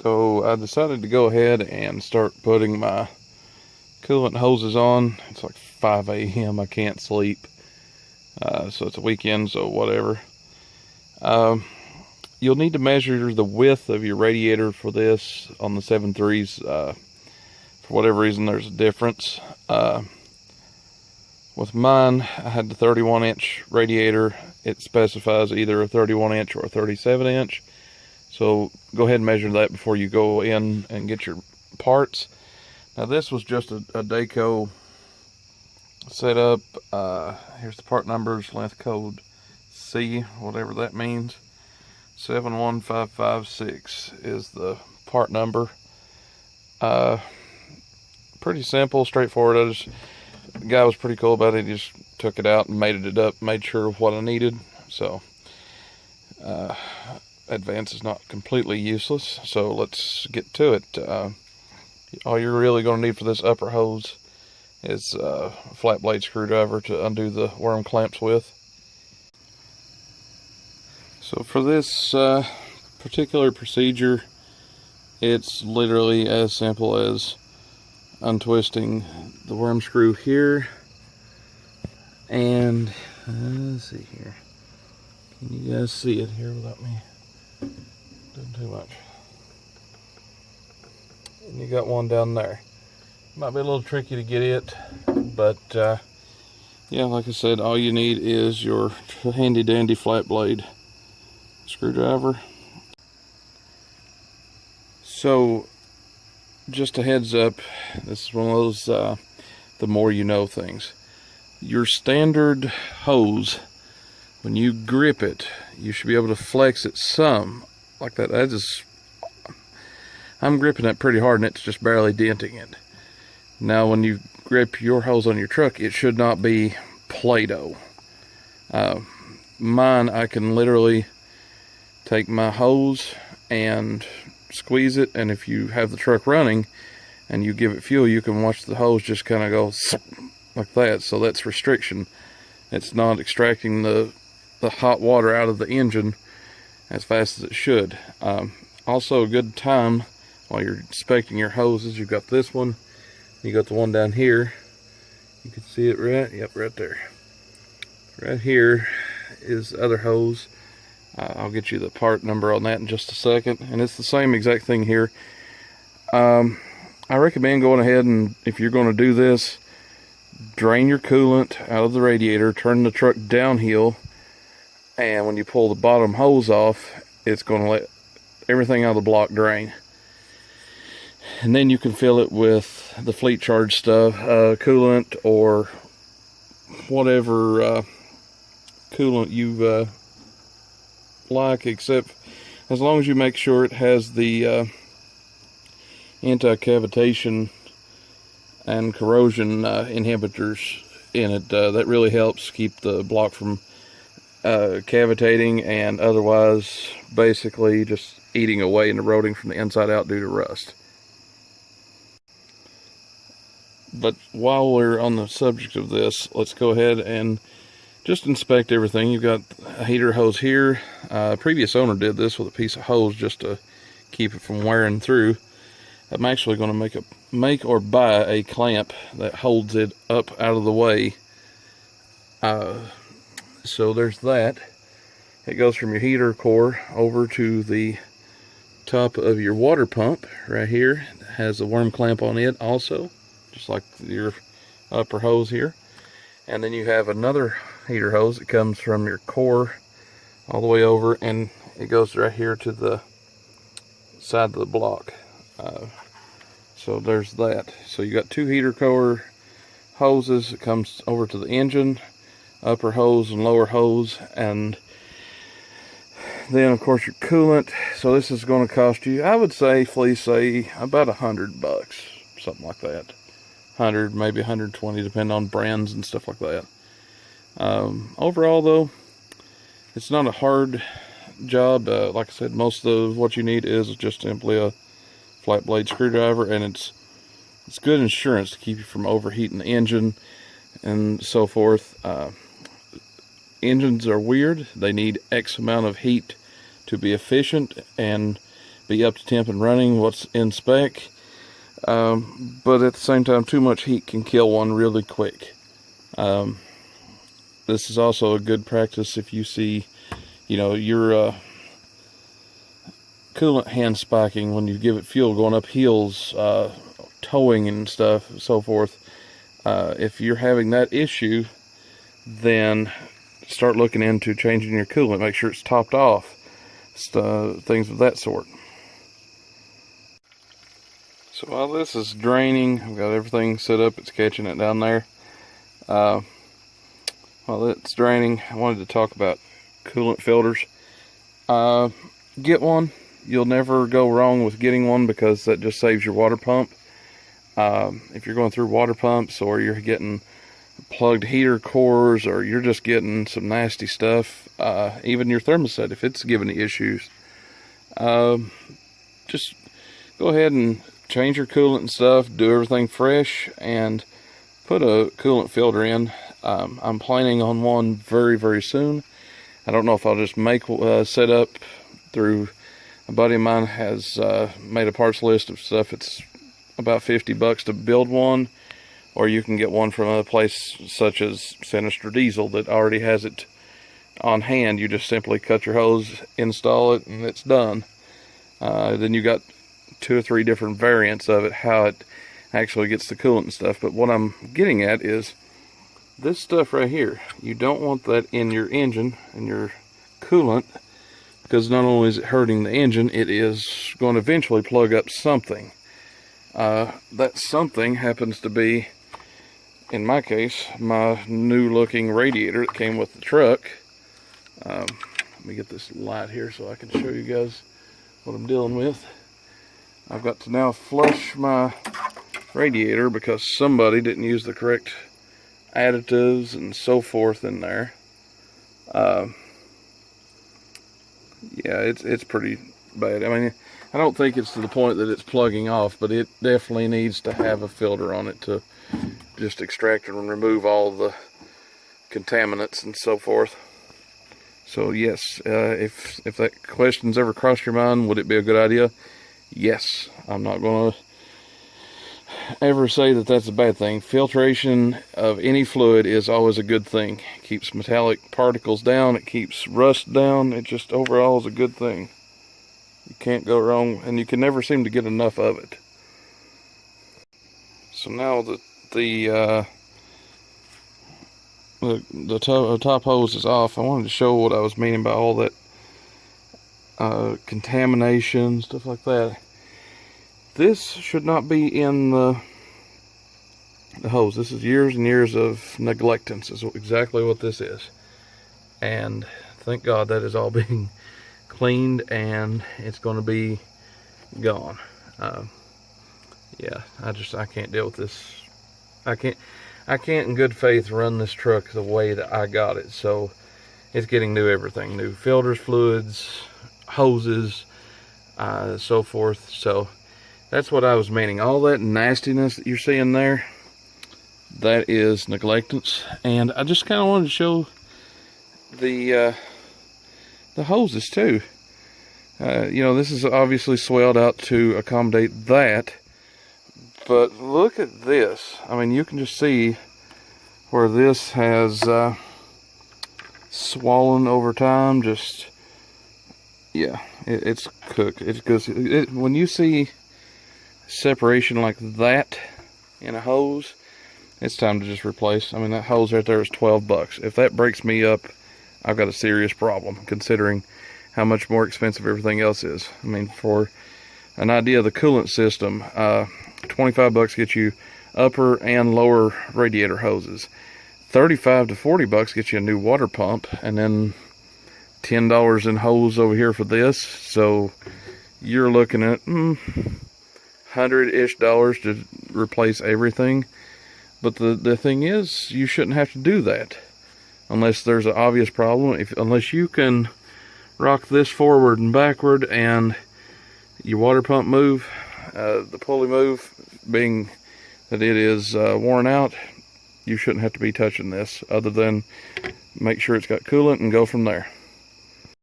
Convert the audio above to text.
So I decided to go ahead and start putting my coolant hoses on. It's like 5 a.m. I can't sleep. So it's a weekend, so whatever. You'll need to measure the width of your radiator for this on the 7.3s. For whatever reason, there's a difference. With mine, I had the 31-inch radiator. It specifies either a 31-inch or a 37-inch. So go ahead and measure that before you go in and get your parts. Now this was just a Daco setup. Here's the part numbers, length code C, whatever that means. 71556 is the part number. Pretty simple, straightforward. The guy was pretty cool about it. He just took it out and made it up, made sure of what I needed. So advance is not completely useless, so let's get to it. All you're really going to need for this upper hose is a flat blade screwdriver to undo the worm clamps with. So for this particular procedure, it's literally as simple as untwisting the worm screw here, and let's see here. Can you guys see it here without me doing too much? And you got one down there. Might be a little tricky to get it, but yeah, like I said, all you need is your handy dandy flat blade screwdriver. So just a heads up, this is one of those the more you know things. Your standard hose, when you grip it, you should be able to flex it some like that. I'm gripping it pretty hard and it's just barely denting it. Now when you grip your hose on your truck, it should not be Play-Doh. Mine, I can literally take my hose and squeeze it, and if you have the truck running and you give it fuel, you can watch the hose just kind of go like that. So that's restriction. It's not extracting the hot water out of the engine as fast as it should. Also a good time while you're inspecting your hoses, you've got this one, you got the one down here. You can see it right there. Right here is the other hose. I'll get you the part number on that in just a second, and it's the same exact thing here. I recommend going ahead and, if you're going to do this, drain your coolant out of the radiator, turn the truck downhill, and when you pull the bottom hose off, it's going to let everything out of the block drain. And then you can fill it with the fleet charge stuff, coolant, or whatever coolant you like, except as long as you make sure it has the anti-cavitation and corrosion inhibitors in it. That really helps keep the block from cavitating and otherwise basically just eating away and eroding from the inside out due to rust. But while we're on the subject of this, let's go ahead and just inspect everything. You've got a heater hose here. Previous owner did this with a piece of hose just to keep it from wearing through. I'm actually going to make or buy a clamp that holds it up out of the way. So there's that. It goes from your heater core over to the top of your water pump right here. It has a worm clamp on it also, just like your upper hose here. And then you have another heater hose that comes from your core all the way over, and it goes right here to the side of the block. So there's that. So you got two heater core hoses. It comes over to the engine, upper hose and lower hose, and then of course your coolant. So this is going to cost you, I would safely say, about $100, something like that. 100, maybe 120, depending on brands and stuff like that. Overall though, it's not a hard job. Like I said, most of what you need is just simply a flat blade screwdriver, and it's good insurance to keep you from overheating the engine and so forth. Engines are weird. They need X amount of heat to be efficient, and be up to temp and running what's in spec. But at the same time, too much heat can kill one really quick. This is also a good practice if you see, your coolant hand spiking when you give it fuel, going up hills, towing and stuff, so forth. If you're having that issue, then start looking into changing your coolant. Make sure it's topped off, things of that sort. So while this is draining, I've got everything set up, it's catching it down there. While it's draining, I wanted to talk about coolant filters. Get one. You'll never go wrong with getting one, because that just saves your water pump. If you're going through water pumps, or you're getting plugged heater cores, or you're just getting some nasty stuff, even your thermostat, if it's giving you issues, just go ahead and change your coolant and stuff, do everything fresh, and put a coolant filter in. I'm planning on one very, very soon. I don't know if I'll just make set up through a buddy of mine has made a parts list of stuff. It's about $50 to build one, or you can get one from a place such as Sinister Diesel that already has it on hand. You just simply cut your hose, install it, and it's done. Then you got 2 or 3 different variants of it, how it actually gets the coolant and stuff. But what I'm getting at is this stuff right here. You don't want that in your engine and your coolant, because not only is it hurting the engine, it is going to eventually plug up something. That something happens to be, in my case, my new looking radiator that came with the truck. Let me get this light here so I can show you guys what I'm dealing with. I've got to now flush my radiator because somebody didn't use the correct additives and so forth in there. Yeah, it's pretty bad. I mean, I don't think it's to the point that it's plugging off, but it definitely needs to have a filter on it to just extract and remove all the contaminants and so forth. So yes, if that question's ever crossed your mind, would it be a good idea? Yes. I'm not going to ever say that that's a bad thing. Filtration of any fluid is always a good thing. It keeps metallic particles down, it keeps rust down, it just overall is a good thing. You can't go wrong, and you can never seem to get enough of it. So now that the top hose is off, I wanted to show what I was meaning by all that contamination, stuff like that. This should not be in the hose. This is years and years of neglectance is exactly what this is. And thank God that is all being cleaned and it's going to be gone. Yeah, I can't deal with this. I can't in good faith run this truck the way that I got it. So it's getting new everything, new filters, fluids, hoses, so forth. So that's what I was meaning. All that nastiness that you're seeing there, that is neglectance. And I just kind of wanted to show the hoses too. This is obviously swelled out to accommodate that. But look at this. I mean, you can just see where this has swollen over time. Just, yeah, it's cooked. It's because when you see separation like that in a hose, it's time to just replace. I mean, that hose right there is $12. If that breaks me up, I've got a serious problem, considering how much more expensive everything else is. I mean, for an idea of the coolant system, $25 gets you upper and lower radiator hoses. $35 to $40 gets you a new water pump, and then $10 in hose over here for this. So you're looking at $100-ish to replace everything. But the thing is, you shouldn't have to do that unless there's an obvious problem. Unless you can rock this forward and backward and your water pump move, the pulley move, being that it is worn out, you shouldn't have to be touching this, other than make sure it's got coolant and go from there.